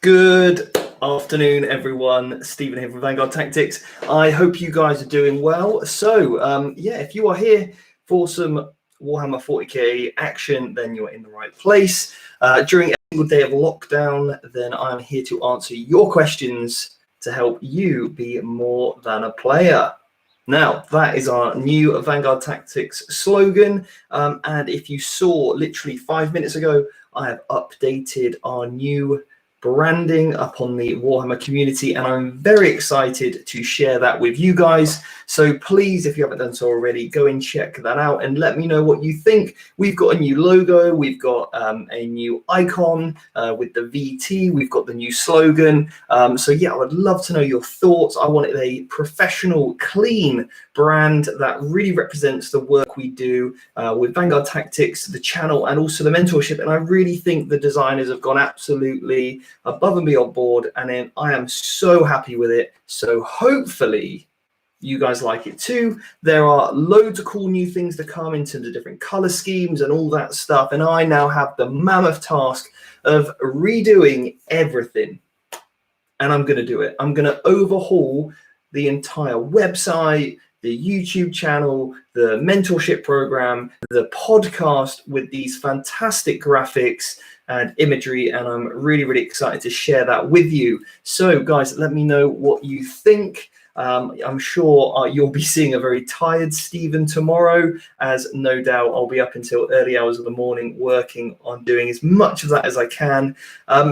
Good afternoon, everyone. Stephen here from Vanguard Tactics. I hope you guys are doing well. So, if you are here for some Warhammer 40k action, then you're in the right place. During a single day of lockdown, then I'm here to answer your questions to help you be more than a player. Now, that is our new Vanguard Tactics slogan. And if you saw literally 5 minutes ago, I have updated our new branding up on the Warhammer community, and I'm very excited to share that with you guys. So please, if you haven't done so already, go and check that out and let me know what you think. We've got a new logo, we've got a new icon with the VT, we've got the new slogan. So yeah, I would love to know your thoughts. I want it a professional, clean brand that really represents the work we do with Vanguard Tactics, the channel, and also the mentorship. And I really think the designers have gone absolutely above and beyond board, and then I am so happy with it. So hopefully you guys like it too. There are loads of cool new things to come in terms of different color schemes and all that stuff, and I now have the mammoth task of redoing everything, and I'm going to do it. I'm going to overhaul the entire website, the YouTube channel, the mentorship program, the podcast with these fantastic graphics and imagery, and I'm really, really excited to share that with you. So guys, let me know what you think. I'm sure you'll be seeing a very tired Stephen tomorrow, as no doubt I'll be up until early hours of the morning working on doing as much of that as I can.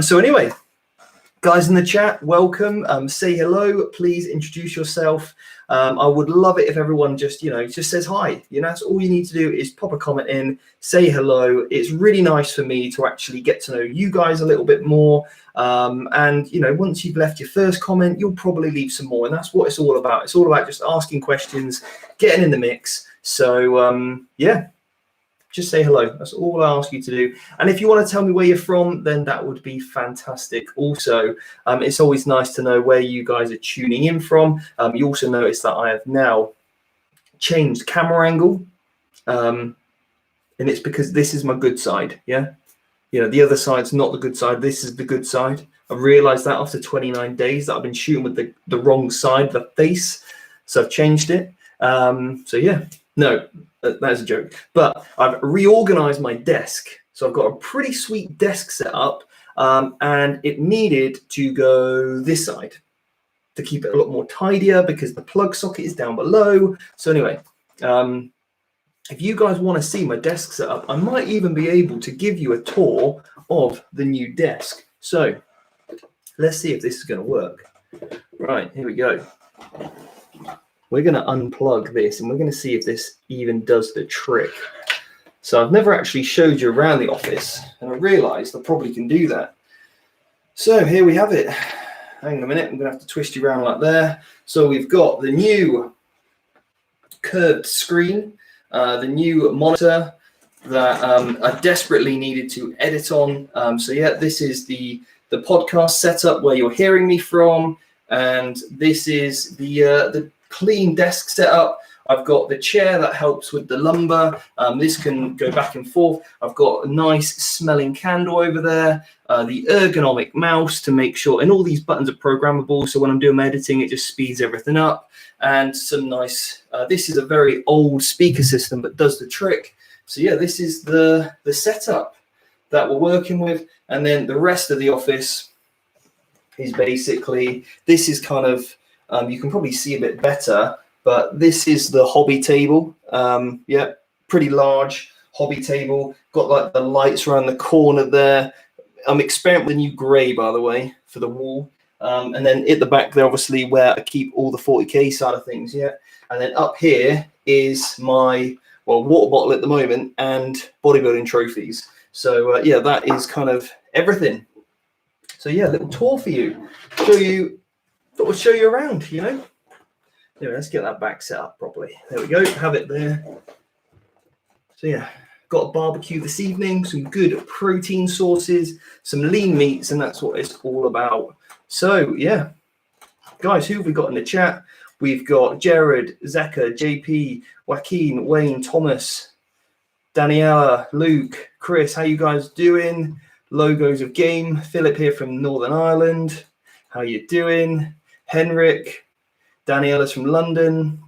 So anyway, guys in the chat, welcome. Say hello, please introduce yourself. I would love it if everyone just says hi. That's all you need to do is pop a comment in, say hello. It's really nice for me to actually get to know you guys a little bit more. And once you've left your first comment, you'll probably leave some more. And that's what it's all about. It's all about just asking questions, getting in the mix. So just say hello. That's all I ask you to do. And if you want to tell me where you're from, then that would be fantastic. Also, it's always nice to know where you guys are tuning in from. You also notice that I have now changed camera angle. And it's because this is my good side. Yeah. The other side's not the good side. This is the good side. I realized that after 29 days that I've been shooting with the wrong side, the face. So I've changed it. So yeah, no. That's a joke, but I've reorganized my desk. So I've got a pretty sweet desk set up, and it needed to go this side to keep it a lot more tidier because the plug socket is down below. So anyway, if you guys want to see my desk setup, I might even be able to give you a tour of the new desk. So let's see if this is going to work. Right, here we go. We're going to unplug this and we're going to see if this even does the trick. So I've never actually showed you around the office, and I realized I probably can do that. So here we have it. Hang on a minute, I'm going to have to twist you around like there. So we've got the new curved screen, the new monitor that I desperately needed to edit on. So yeah, this is the podcast setup where you're hearing me from, and this is the clean desk setup. I've got the chair that helps with the lumbar. This can go back and forth. I've got a nice smelling candle over there, the ergonomic mouse to make sure, and all these buttons are programmable. So when I'm doing my editing, it just speeds everything up. And some nice, this is a very old speaker system, but does the trick. So yeah, this is the setup that we're working with. And then the rest of the office is basically, this is kind of, you can probably see a bit better, but this is the hobby table. Yeah, pretty large hobby table. Got like the lights around the corner there. I'm experimenting with a new grey, by the way, for the wall. And then at the back there, obviously, where I keep all the 40k side of things. Yeah, and then up here is my water bottle at the moment and bodybuilding trophies. So yeah, that is kind of everything. So yeah, a little tour for you. Thought we'd show you around, Anyway, let's get that back set up properly. There we go, have it there. So yeah, got a barbecue this evening, some good protein sources, some lean meats, and that's what it's all about. So yeah, guys, who have we got in the chat? We've got Jared, Zeka, JP, Joaquin, Wayne, Thomas, Daniela, Luke, Chris. How you guys doing? logos of game. Philip here from Northern Ireland. How you doing? Henrik, Daniela's from London.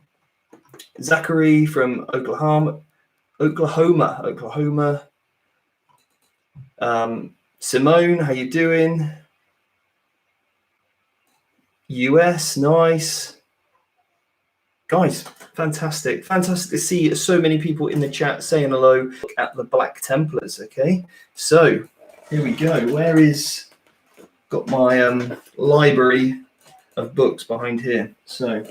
Zachary from Oklahoma. Simone, how you doing? US, nice. Guys, fantastic to see so many people in the chat saying hello. Look at the Black Templars. Okay, so here we go. Where is, got my library of books behind here. So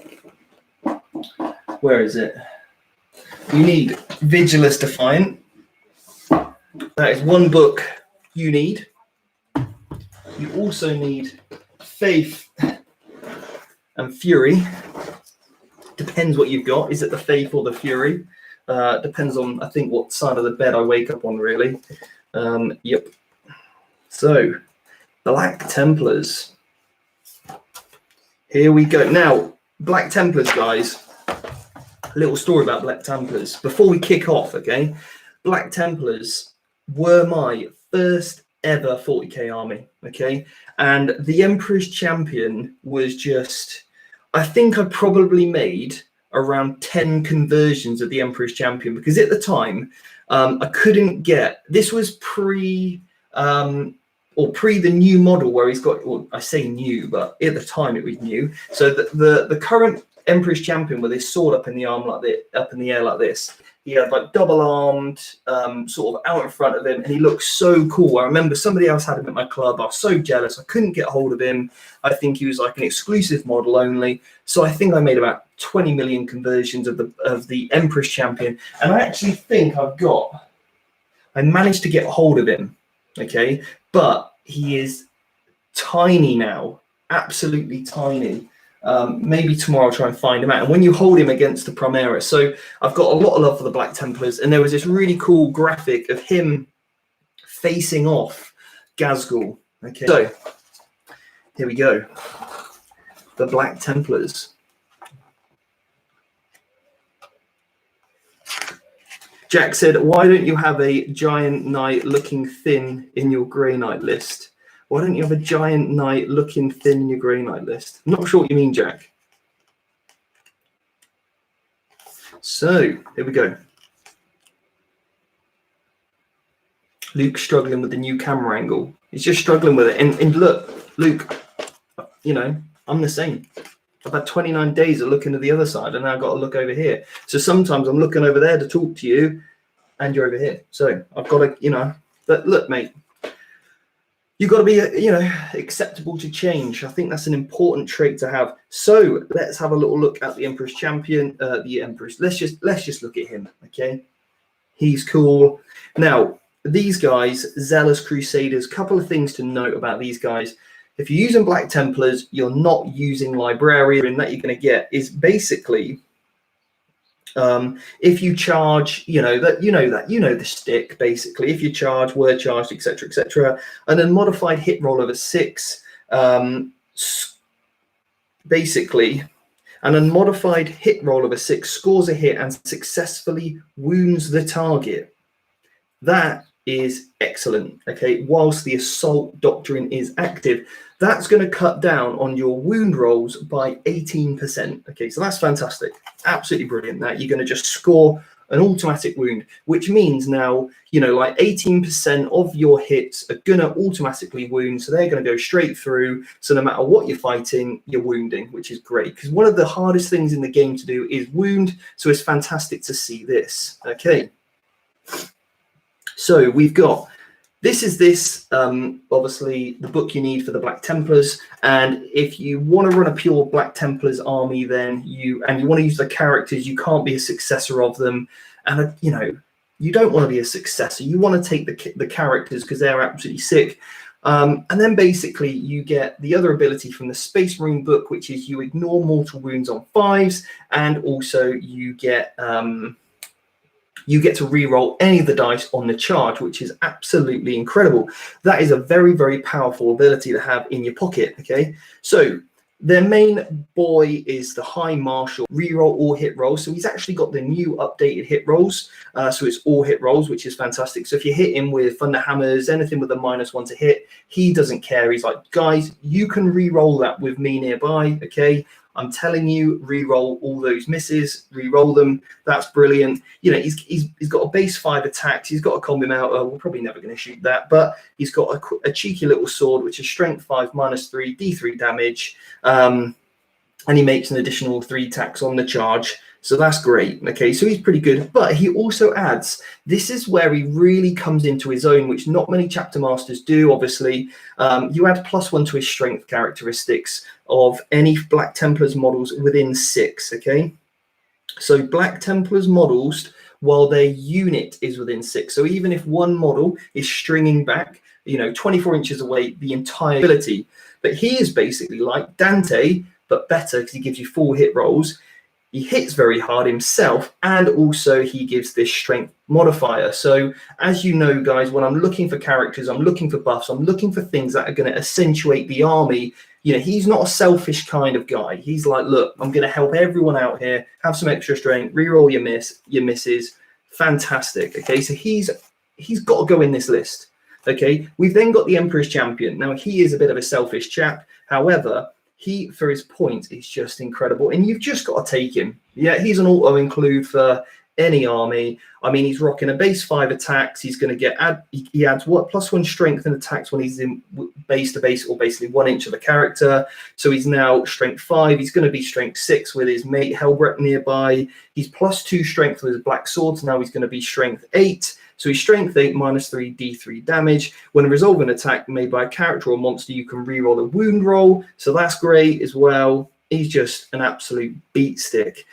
where is it? You need Vigilus Defiant. That is one book you need. You also need Faith and Fury. Depends what you've got. Is it the Faith or the Fury? Depends on, I think, what side of the bed I wake up on, really. Yep. So, Black Templars. Here we go. Now, Black Templars, guys. A little story about Black Templars. Before we kick off, okay? Black Templars were my first ever 40k army, okay? And the Emperor's Champion was just... I think I probably made around 10 conversions of the Emperor's Champion, because at the time I couldn't get, this was pre the new model where he's got, well, I say new, but at the time it was new. So the current Emperor's Champion with his sword up in the arm like this, up in the air like this, he had like double armed, sort of out in front of him, and he looked so cool. I remember somebody else had him at my club. I was so jealous. I couldn't get hold of him. I think he was like an exclusive model only. So I think I made about 20 million conversions of the Emperor's Champion. And I actually think I managed to get hold of him. Okay. But he is tiny now, absolutely tiny. Maybe tomorrow I'll try and find him out. And when you hold him against the Primera, so I've got a lot of love for the Black Templars, and there was this really cool graphic of him facing off Ghazghkull. Okay, so here we go. The Black Templars. Jack said, why don't you have a giant knight looking thin in your Grey Knight list? Why don't you have a giant knight looking thin in your Grey Knight list? I'm not sure what you mean, Jack. So, here we go. Luke's struggling with the new camera angle. He's just struggling with it. And look, Luke, you know, I'm the same. I've had 29 days of looking at the other side, and now I've got to look over here. So sometimes I'm looking over there to talk to you, and you're over here. So I've got to, you know, but look, mate. You've got to be, you know, acceptable to change. I think that's an important trait to have. So let's have a little look at the Emperor's Champion. Let's just look at him, okay? He's cool. Now, these guys, Zealous Crusaders, couple of things to note about these guys. If you're using Black Templars, you're not using Librarian, and that you're going to get is basically... if you charge, you know the stick, basically, if you charge, word charged, etc., and then modified hit roll of a 6, basically, and then modified hit roll of a 6 scores a hit and successfully wounds the target. That is excellent, okay? Whilst the Assault Doctrine is active, that's going to cut down on your wound rolls by 18%. Okay, so that's fantastic. Absolutely brilliant. That you're going to just score an automatic wound, which means now, you know, like 18% of your hits are going to automatically wound. So they're going to go straight through. So no matter what you're fighting, you're wounding, which is great. Because one of the hardest things in the game to do is wound. So it's fantastic to see this. Okay. So we've got... This is obviously the book you need for the Black Templars, and if you want to run a pure Black Templars army, then you want to use the characters, you can't be a successor of them, and you know, you don't want to be a successor. You want to take the characters because they're absolutely sick, and then basically you get the other ability from the Space Marine book, which is you ignore mortal wounds on 5s, and also you get to re-roll any of the dice on the charge, which is absolutely incredible. That is a very, very powerful ability to have in your pocket, okay? So Their main boy is the High Marshal, reroll all hit rolls. So he's actually got the new updated hit rolls. So it's all hit rolls, which is fantastic. So if you hit him with Thunder Hammers, anything with a -1 to hit, he doesn't care. He's like, guys, you can reroll that with me nearby, okay? I'm telling you, re-roll all those misses, re-roll them. That's brilliant. You know, he's got a base 5 attacks. He's got a combi melter. We're probably never going to shoot that, but he's got a cheeky little sword, which is strength 5, -3, D3 damage. And he makes an additional 3 attacks on the charge. So that's great. Okay, so he's pretty good. But he also adds, this is where he really comes into his own, which not many chapter masters do, obviously. You add +1 to his strength characteristics of any Black Templars models within 6, okay? So Black Templars models, while their unit is within 6. So even if one model is stringing back, you know, 24 inches away, the entire ability. But he is basically like Dante, but better because he gives you 4 hit rolls. He hits very hard himself, and also he gives this strength modifier. So as you know, guys, when I'm looking for characters, I'm looking for buffs, I'm looking for things that are going to accentuate the army. You know, he's not a selfish kind of guy. He's like, look, I'm going to help everyone out here, have some extra strength, reroll your misses. Fantastic. Okay, so he's got to go in this list. Okay, we've then got the Emperor's Champion. Now, he is a bit of a selfish chap. However, he, for his points, is just incredible. And you've just got to take him. Yeah, he's an auto-include for any army. I mean, he's rocking a base 5 attacks. He's going to get, he adds what? +1 strength and attacks when he's in base to base, or basically 1 inch of a character. So he's now strength 5. He's going to be strength 6 with his mate Helbrecht nearby. He's +2 strength with his black swords. Now he's going to be strength 8. So he's strength 8, -3, D3 damage. When resolving an attack made by a character or monster, you can reroll a wound roll. So that's great as well. He's just an absolute beat stick.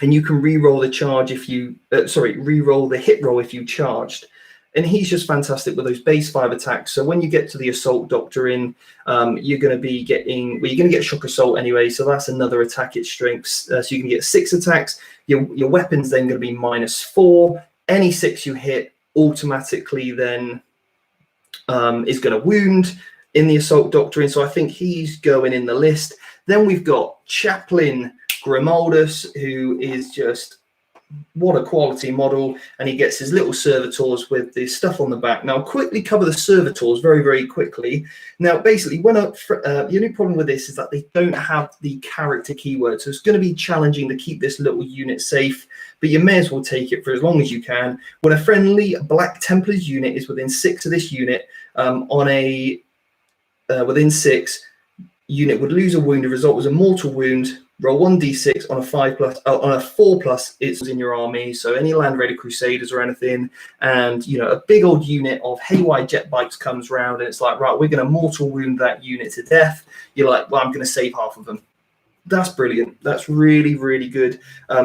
And you can reroll the charge if you, reroll the hit roll if you charged. And he's just fantastic with those base 5 attacks. So when you get to the Assault Doctrine, you're going to be getting, well, you're going to get Shock Assault anyway. So that's another attack at strengths. So you can get 6 attacks. Your weapon's then going to be -4. Any 6 you hit automatically then is going to wound in the Assault Doctrine. So I think he's going in the list. Then we've got Chaplain Grimaldus, who is just, what a quality model. And he gets his little servitors with the stuff on the back. Now, I'll quickly cover the servitors very, very quickly. Now, basically, the only problem with this is that they don't have the character keyword. So it's going to be challenging to keep this little unit safe, but you may as well take it for as long as you can. When a friendly Black Templars unit is within 6 of this unit, within 6, unit would lose a wound. The result was a mortal wound. Roll 1d6 on a 5+, on a 4+. It's in your army. So any Land Raider Crusaders or anything, and you know, a big old unit of haywire jet bikes comes round, and it's like, right, we're going to mortal wound that unit to death. You're like, well, I'm going to save half of them. That's brilliant. That's really, really good.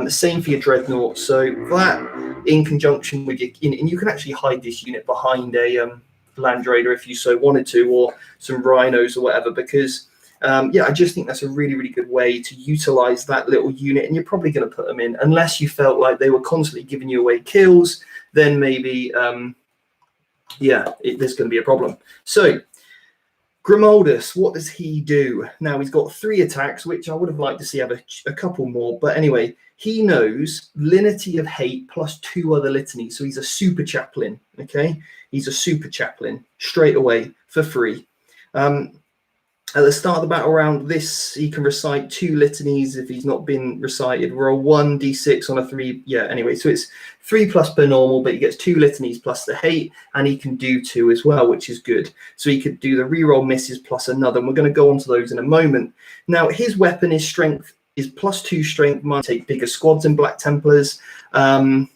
Same for your Dreadnought. So that, in conjunction with your, and you can actually hide this unit behind a Land Raider if you so wanted to, or some Rhinos or whatever, because I just think that's a really, really good way to utilize that little unit. And you're probably going to put them in, unless you felt like they were constantly giving you away kills, then maybe, there's going to be a problem. So Grimaldus, what does he do? Now, he's got 3 attacks, which I would have liked to see have a couple more. But anyway, he knows Linity of Hate plus 2 other litanies. So he's a super chaplain, okay? He's a super chaplain straight away for free. At the start of the battle round, he can recite 2 litanies if he's not been recited. Roll 1d6 on a 3. Yeah, anyway, so it's 3+ per normal, but he gets 2 litanies plus the hate, and he can do 2 as well, which is good. So he could do the reroll misses plus another, and we're going to go on to those in a moment. Now, his weapon is strength, is +2 strength, might take bigger squads in Black Templars. And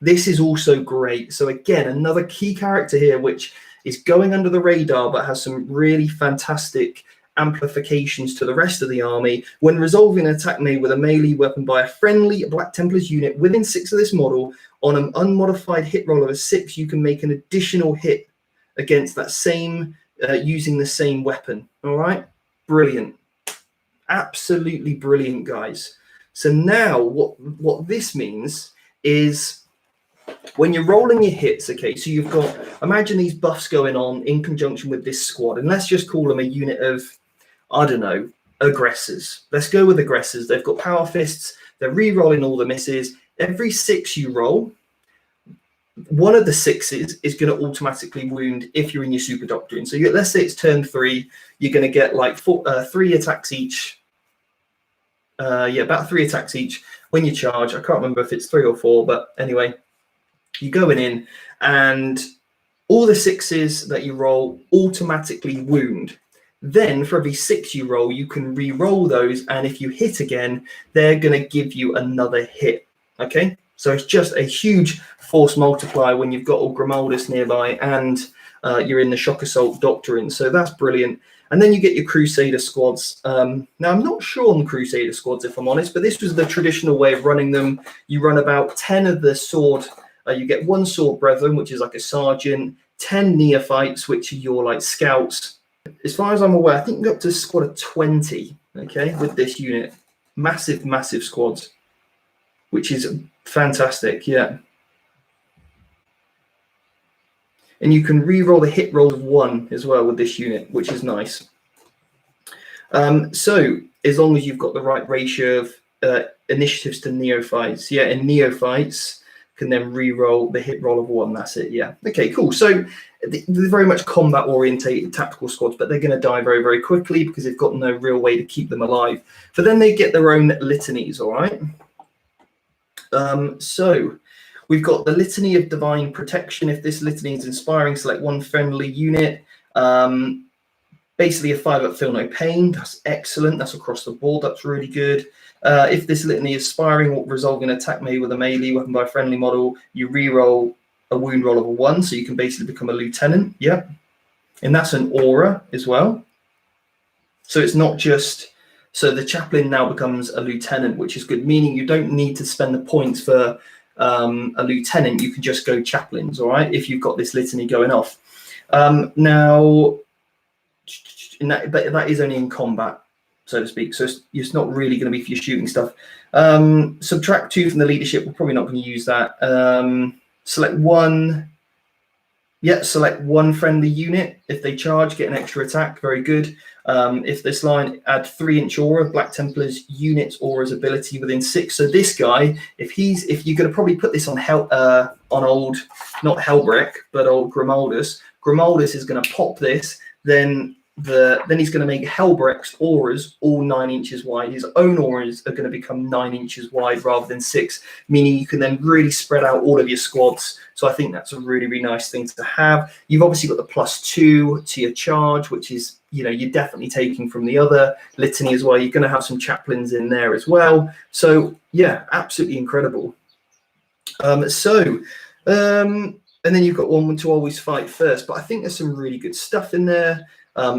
this is also great. So again, another key character here, which is going under the radar, but has some really fantastic amplifications to the rest of the army. When resolving an attack made with a melee weapon by a friendly Black Templars unit within 6 of this model, on an unmodified hit roll of a 6, you can make an additional hit against that same, using the same weapon. All right, brilliant, absolutely brilliant, guys. So now what this means is when you're rolling your hits, okay, so you've got, imagine these buffs going on in conjunction with this squad, and let's just call them a unit of, I don't know, aggressors. Let's go with aggressors. They've got power fists. They're re-rolling all the misses. Every 6 you roll, one of the 6s is going to automatically wound if you're in your super doctrine. So let's say it's turn 3, you're going to get like 3 attacks each. About 3 attacks each when you charge. I can't remember if it's 3 or 4, but anyway, you're going in and all the 6s that you roll automatically wound. Then for every 6 you roll, you can re-roll those, and if you hit again, they're going to give you another hit. Okay, so it's just a huge force multiplier when you've got all Grimaldus nearby and you're in the Shock Assault Doctrine. So that's brilliant. And then you get your Crusader squads. Now, I'm not sure on Crusader squads, if I'm honest, but this was the traditional way of running them. You run about 10 of the sword. You get 1 sword brethren, which is like a sergeant, 10 neophytes, which are your like scouts. As far as I'm aware, I think you go up to a squad of 20, okay, with this unit. Massive, massive squads, which is fantastic, yeah. And you can re-roll the hit roll of 1 as well with this unit, which is nice. So as long as you've got the right ratio of initiatives to neophytes, yeah, and neophytes can then re-roll the hit roll of 1. That's it, yeah. Okay, cool. So they're very much combat orientated tactical squads, but they're going to die very, very quickly because they've got no real way to keep them alive. But then they get their own litanies, all right? So we've got the Litany of Divine Protection. If this litany is inspiring, select 1 friendly unit. Basically a 5-up feel no pain. That's excellent. That's across the board. That's really good. If this litany is inspiring or resolving an attack made with a melee weapon by a friendly model, you re-roll a wound roll of a 1, so you can basically become a lieutenant. Yeah. And that's an aura as well. So it's not just... So the chaplain now becomes a lieutenant, which is good, meaning you don't need to spend the points for a lieutenant. You can just go chaplains, all right, if you've got this litany going off. Now, but that is only in combat, so to speak. So it's not really going to be for your shooting stuff. Subtract 2 from the leadership. We're probably not going to use that. Select 1. Yeah, select 1 friendly unit. If they charge, get an extra attack. Very good. If this line, add 3-inch aura. Black Templars units aura's ability within 6. So this guy, if you're going to probably put this on old, not Helbrek, but old Grimaldus. Grimaldus is going to pop this. Then he's going to make Helbrek's auras all 9 inches wide. His own auras are going to become 9 inches wide rather than 6, meaning you can then really spread out all of your squads. So I think that's a really, really nice thing to have. You've obviously got the +2 to your charge, which is, you know, you're definitely taking from the other litany as well. You're going to have some chaplains in there as well. So yeah, absolutely incredible. And then you've got 1 to always fight first, but I think there's some really good stuff in there.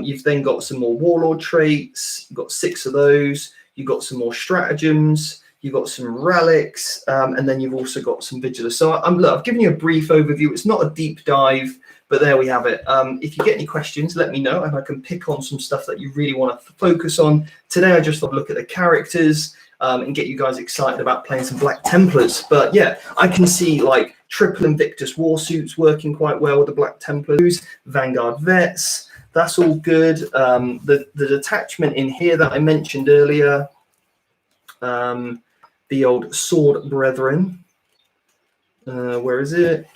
You've then got some more warlord traits. You've got 6 of those. You've got some more stratagems. You've got some relics, and then you've also got some vigilance. So look, I've given you a brief overview. It's not a deep dive, but there we have it. If you get any questions, let me know, and I can pick on some stuff that you really want to focus on. Today, I just thought look at the characters and get you guys excited about playing some Black Templars. But yeah, I can see like Triple Invictus Warsuits working quite well with the Black Templars, Vanguard Vets. That's all good. The detachment in here that I mentioned earlier, the old Sword Brethren. Where is it?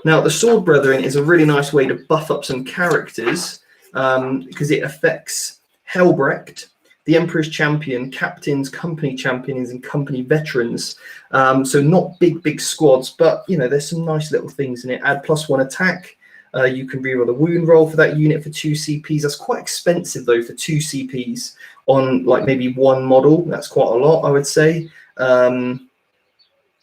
Now, the Sword Brethren is a really nice way to buff up some characters because it affects Helbrecht, the Emperor's Champion, Captains, Company Champions, and Company Veterans. So not big squads, but, you know, there's some nice little things in it. Add +1 attack. You can reroll the wound roll for that unit for 2 CPs. That's quite expensive, though, for 2 CPs on, like, maybe 1 model. That's quite a lot, I would say.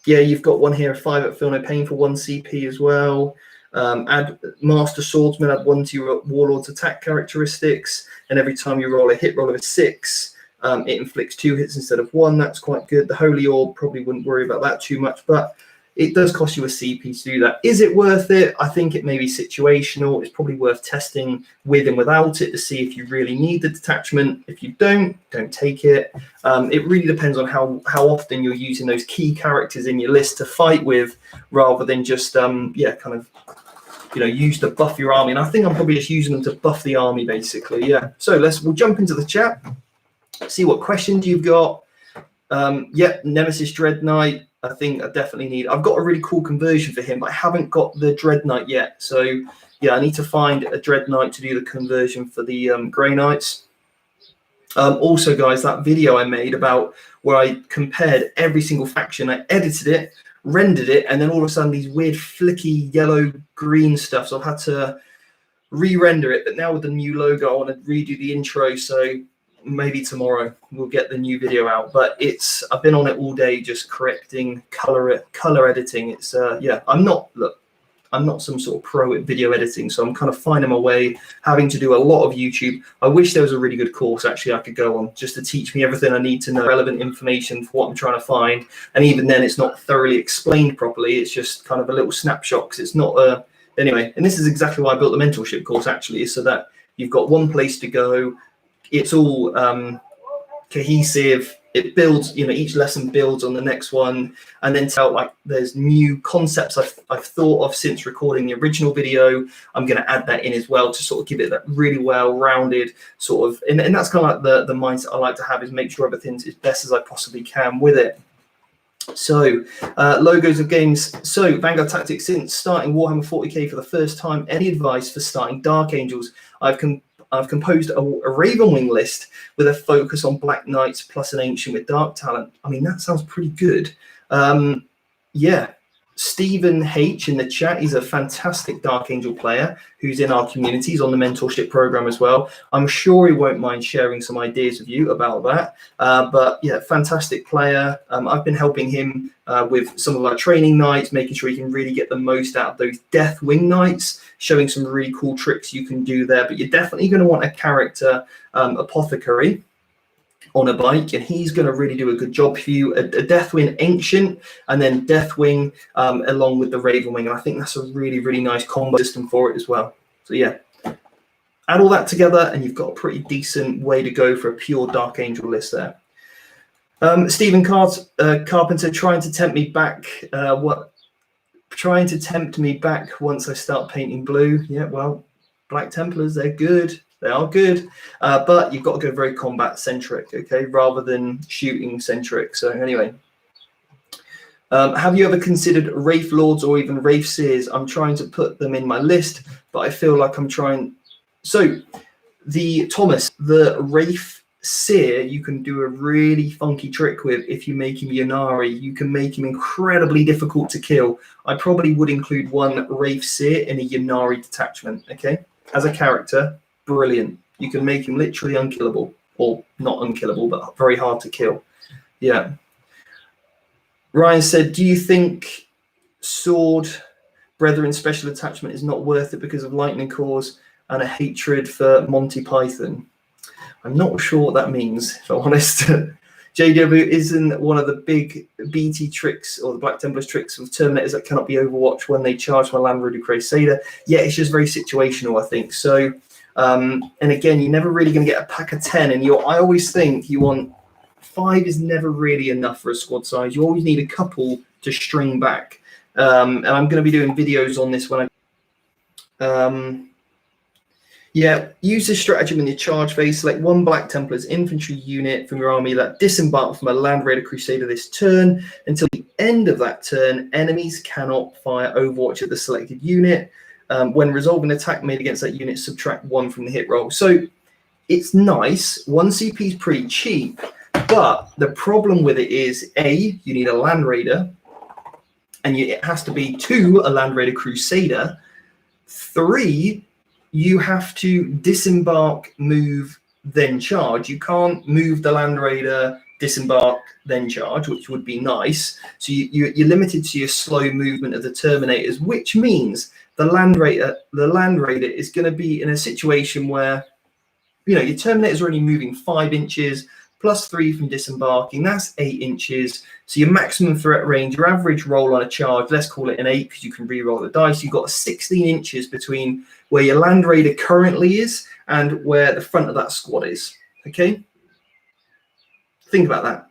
Yeah, you've got one here, 5 at Feel No Pain for 1 CP as well. Add Master Swordsman, add 1 to your Warlord's attack characteristics. And every time you roll a hit roll of a 6, it inflicts 2 hits instead of 1. That's quite good. The Holy Orb, probably wouldn't worry about that too much. But it does cost you a CP to do that. Is it worth it? I think it may be situational. It's probably worth testing with and without it to see if you really need the detachment. If you don't take it. It really depends on how often you're using those key characters in your list to fight with, rather than just use to buff your army. And I think I'm probably just using them to buff the army, basically. Yeah. So we'll jump into the chat, see what questions you've got. Nemesis Dread Knight. I think I definitely need. I've got a really cool conversion for him, but I haven't got the Dread Knight yet. So yeah, I need to find a Dread Knight to do the conversion for the Grey Knights. Also, guys, that video I made about where I compared every single faction, I edited it, rendered it, and then all of a sudden these weird flicky yellow green stuff. So I've had to re-render it. But now with the new logo, I want to redo the intro. So maybe tomorrow we'll get the new video out. But I've been on it all day, just correcting color editing. It's I'm not some sort of pro at video editing, so I'm kind of finding my way, having to do a lot of YouTube. I wish there was a really good course actually I could go on just to teach me everything I need to know, relevant information for what I'm trying to find. And even then, it's not thoroughly explained properly. It's just kind of a little snapshot, because it's not anyway. And this is exactly why I built the mentorship course, actually, is so that you've got one place to go. It's all cohesive. It builds, each lesson builds on the next one, and then there's new concepts I've thought of since recording the original video. I'm going to add that in as well to sort of give it that really well-rounded sort of, and that's kind of like the mindset I like to have, is make sure everything's as best as I possibly can with it. So logos of games. So Vanguard Tactics, since starting Warhammer 40k for the first time, any advice for starting Dark Angels? I've composed a Ravenwing list with a focus on Black Knights plus an Ancient with Dark Talent. I mean, that sounds pretty good. Yeah. Stephen H in the chat, he's a fantastic Dark Angel player who's in our communities on the mentorship program as well. I'm sure he won't mind sharing some ideas with you about that. But yeah, fantastic player. I've been helping him with some of our training nights, making sure he can really get the most out of those Deathwing nights, showing some really cool tricks you can do there. But you're definitely going to want a character apothecary on a bike, and he's going to really do a good job for you. A Deathwing Ancient, and then Deathwing along with the Ravenwing, and I think that's a really, really nice combo system for it as well. So yeah, add all that together and you've got a pretty decent way to go for a pure Dark Angel list there. Stephen Carpenter, trying to tempt me back. Trying to tempt me back once I start painting blue. Yeah, well, Black Templars, they're good. They are good, but you've got to go very combat-centric, okay, rather than shooting-centric. So anyway, have you ever considered Wraith Lords or even Wraith Seers? I'm trying to put them in my list, but I feel like I'm trying. So the Wraith Seer, you can do a really funky trick with if you make him Ynnari. You can make him incredibly difficult to kill. I probably would include one Wraith Seer in a Ynnari detachment, okay, as a character. Brilliant. You can make him literally unkillable, or not unkillable, but very hard to kill. Yeah. Ryan said, do you think Sword Brethren special attachment is not worth it because of Lightning Cores and a hatred for Monty Python? I'm not sure what that means, if I'm honest. JW isn't one of the big BT tricks or the Black Templars tricks of Terminators that cannot be Overwatched when they charge my Land Raider Crusader. Yeah, it's just very situational, I think. So, and again, you're never really going to get a pack of 10, and I always think you want 5 is never really enough for a squad size. You always need a couple to string back. And I'm going to be doing videos on this when yeah, use this stratagem in your charge phase. Select one Black Templars infantry unit from your army that disembark from a Land Raider Crusader this turn. Until the end of that turn, enemies cannot fire Overwatch at the selected unit. When resolving an attack made against that unit, subtract 1 from the hit roll. So it's nice. 1 CP is pretty cheap, but the problem with it is, A, you need a Land Raider, and it has to be 2, a Land Raider Crusader. 3, you have to disembark, move, then charge. You can't move the Land Raider, disembark, then charge, which would be nice. So you're limited to your slow movement of the Terminators, which means the Land Raider is going to be in a situation where, your Terminators are only moving 5 inches, +3 from disembarking, that's 8 inches. So your maximum threat range, your average roll on a charge, let's call it an 8 because you can re-roll the dice. You've got 16 inches between where your Land Raider currently is and where the front of that squad is, okay? Think about that,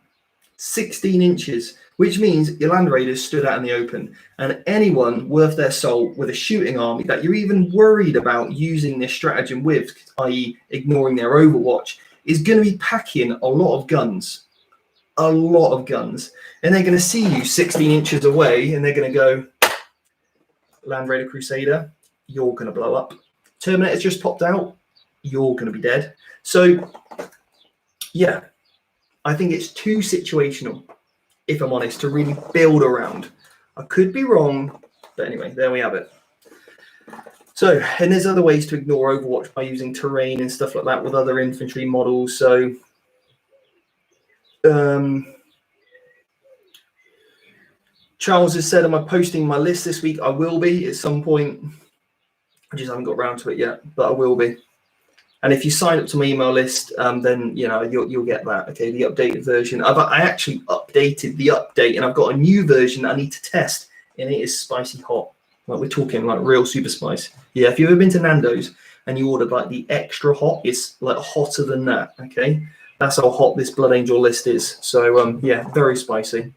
16 inches, which means your Land Raiders stood out in the open, and anyone worth their salt with a shooting army that you're even worried about using this stratagem with, i.e. ignoring their Overwatch, is going to be packing a lot of guns, and they're going to see you 16 inches away, and they're going to go, Land Raider Crusader, you're going to blow up. Terminator's just popped out, you're going to be dead. So, yeah, I think it's too situational, if I'm honest, to really build around. I could be wrong, but anyway, there we have it. So, and there's other ways to ignore Overwatch by using terrain and stuff like that with other infantry models. So, Charles has said, am I posting my list this week? I will be at some point. I just haven't got around to it yet, but I will be. And if you sign up to my email list, then you'll get that. Okay, the updated version. I actually updated the update, and I've got a new version that I need to test, and it is spicy hot. Like, we're talking like real super spice. Yeah, if you've ever been to Nando's and you ordered like the extra hot, it's like hotter than that. Okay, that's how hot this Blood Angel list is. So yeah, very spicy.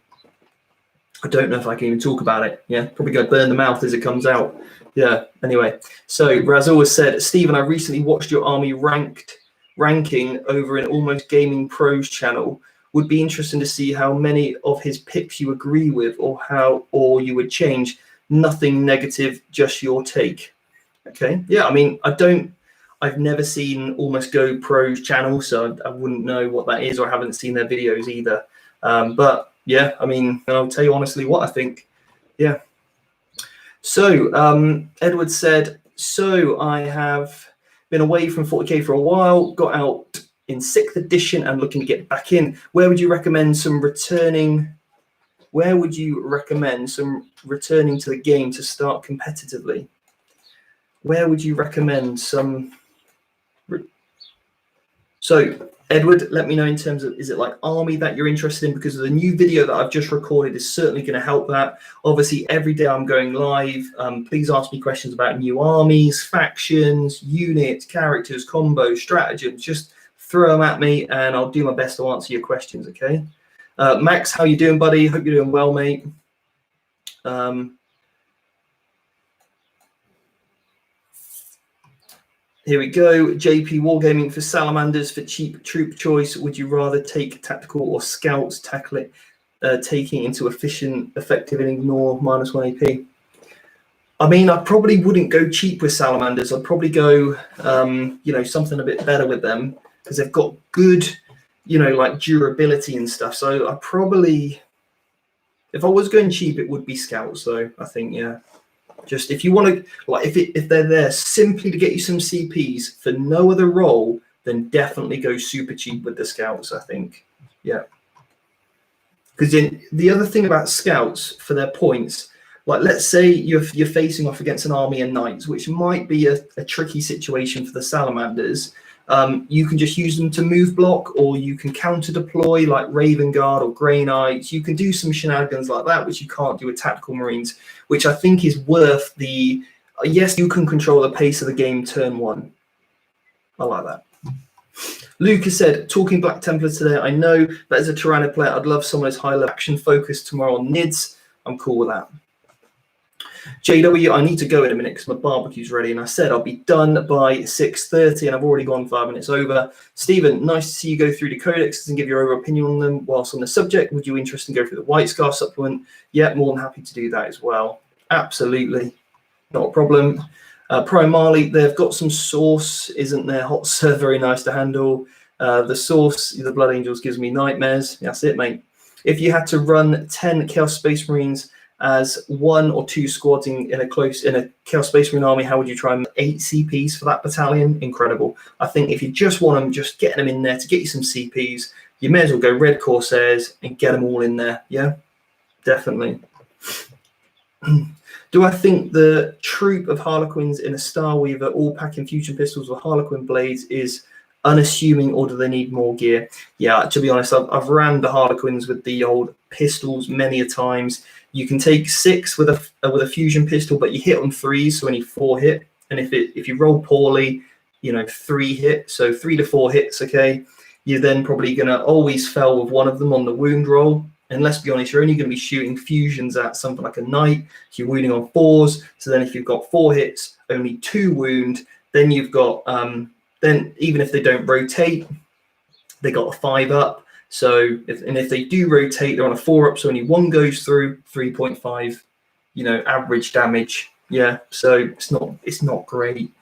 I don't know if I can even talk about it. Yeah, probably go burn the mouth as it comes out. Yeah, anyway. So Razul has said, Stephen, I recently watched your army ranking over in Almost Gaming Pro's channel. Would be interesting to see how many of his picks you agree with or you would change. Nothing negative, just your take. Okay. Yeah, I mean, I've never seen Almost Go Pro's channel, so I wouldn't know what that is, or I haven't seen their videos either. But yeah, I mean, I'll tell you honestly what I think. Yeah. So Edward said, so I have been away from 40k for a while, got out in 6th edition and looking to get back in. Where would you recommend returning to the game to start competitively? Where would you recommend some? So Edward, let me know in terms of, is it like army that you're interested in? Because the new video that I've just recorded is certainly going to help that. Obviously, every day I'm going live. Please ask me questions about new armies, factions, units, characters, combos, stratagems. Just throw them at me and I'll do my best to answer your questions, okay? Max, how you doing, buddy? Hope you're doing well, mate. Here we go. JP Wargaming, for salamanders for cheap troop choice, would you rather take tactical or scouts, tackle it, taking into effective and ignore -1 AP? I mean, I probably wouldn't go cheap with salamanders. I'd probably go, something a bit better with them because they've got good, like durability and stuff. So I probably, if I was going cheap, it would be scouts. So I think, yeah. Just if you want to, like, if they're there simply to get you some CPs for no other role, then definitely go super cheap with the scouts, I think. Yeah. Because the other thing about scouts for their points, like let's say you're facing off against an army of knights, which might be a tricky situation for the salamanders. You can just use them to move block, or you can counter deploy like Raven Guard or Grey Knights. You can do some shenanigans like that, which you can't do with tactical marines, which I think is worth the, yes, you can control the pace of the game turn one. I like that. Lucas said, talking Black Templars today, I know that as a Tyranno player, I'd love someone who's high level action focused tomorrow on NIDS. I'm cool with that. JW, I need to go in a minute because my barbecue's ready, and I said I'll be done by 6:30, and I've already gone 5 minutes over. Stephen, nice to see you go through the codexes and give your overall opinion on them. Whilst on the subject, would you interested in go through the White Scar supplement? Yeah, more than happy to do that as well. Absolutely, not a problem. Primarily, they've got some source, isn't there? Hot serve, very nice to handle. The source, the Blood Angels, gives me nightmares. That's it, mate. If you had to run 10 Chaos Space Marines as 1 or 2 squads in a Chaos Space Marine army, how would you try and 8 CPs for that battalion? Incredible. I think if you just want them, just getting them in there to get you some CPs, you may as well go Red Corsairs and get them all in there. Yeah, definitely. Do I think the troop of Harlequins in a Starweaver all packing fusion pistols with Harlequin blades is unassuming, or do they need more gear? Yeah, to be honest, I've ran the Harlequins with the old pistols many a times. You can take 6 with a fusion pistol, but you hit on 3s, so only 4 hit. And if you roll poorly, 3 hit, so 3 to 4 hits. Okay, you're then probably going to always fail with one of them on the wound roll. And let's be honest, you're only going to be shooting fusions at something like a knight. So you're wounding on 4s. So then if you've got 4 hits, only 2 wound, then you've got then even if they don't rotate, they got a 5 up. So if they do rotate, they're on a 4 up, so only 1 goes through, 3.5, average damage. Yeah, so it's not great.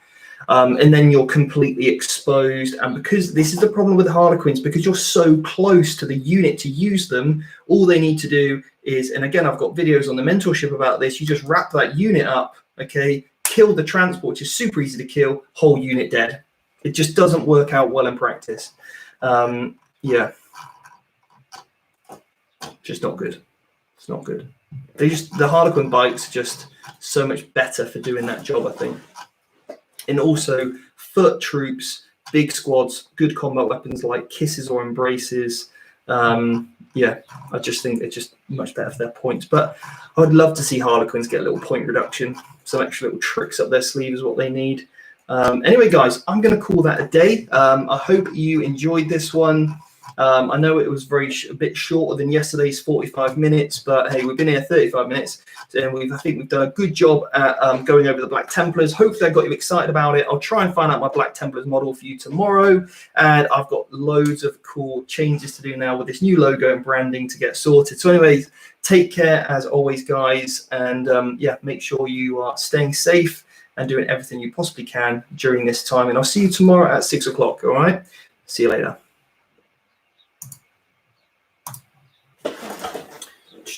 And then you're completely exposed. And because this is the problem with the Harlequins, because you're so close to the unit to use them, all they need to do is, and again, I've got videos on the mentorship about this, you just wrap that unit up, okay, kill the transport, which is super easy to kill, whole unit dead. It just doesn't work out well in practice. Yeah, just not good. It's not good. The Harlequin bikes are just so much better for doing that job, I think. And also foot troops, big squads, good combat weapons like kisses or embraces. Yeah, I just think it's just much better for their points. But I would love to see Harlequins get a little point reduction. Some extra little tricks up their sleeve is what they need. Anyway, guys, I'm going to call that a day. I hope you enjoyed this one. I know it was a bit shorter than yesterday's 45 minutes, but hey, we've been here 35 minutes, and I think we've done a good job at going over the Black Templars. Hopefully I got you excited about it. I'll try and find out my Black Templars model for you tomorrow, and I've got loads of cool changes to do now with this new logo and branding to get sorted. So anyways, take care as always, guys, and yeah, make sure you are staying safe and doing everything you possibly can during this time, and I'll see you tomorrow at 6 o'clock. All right, see you later.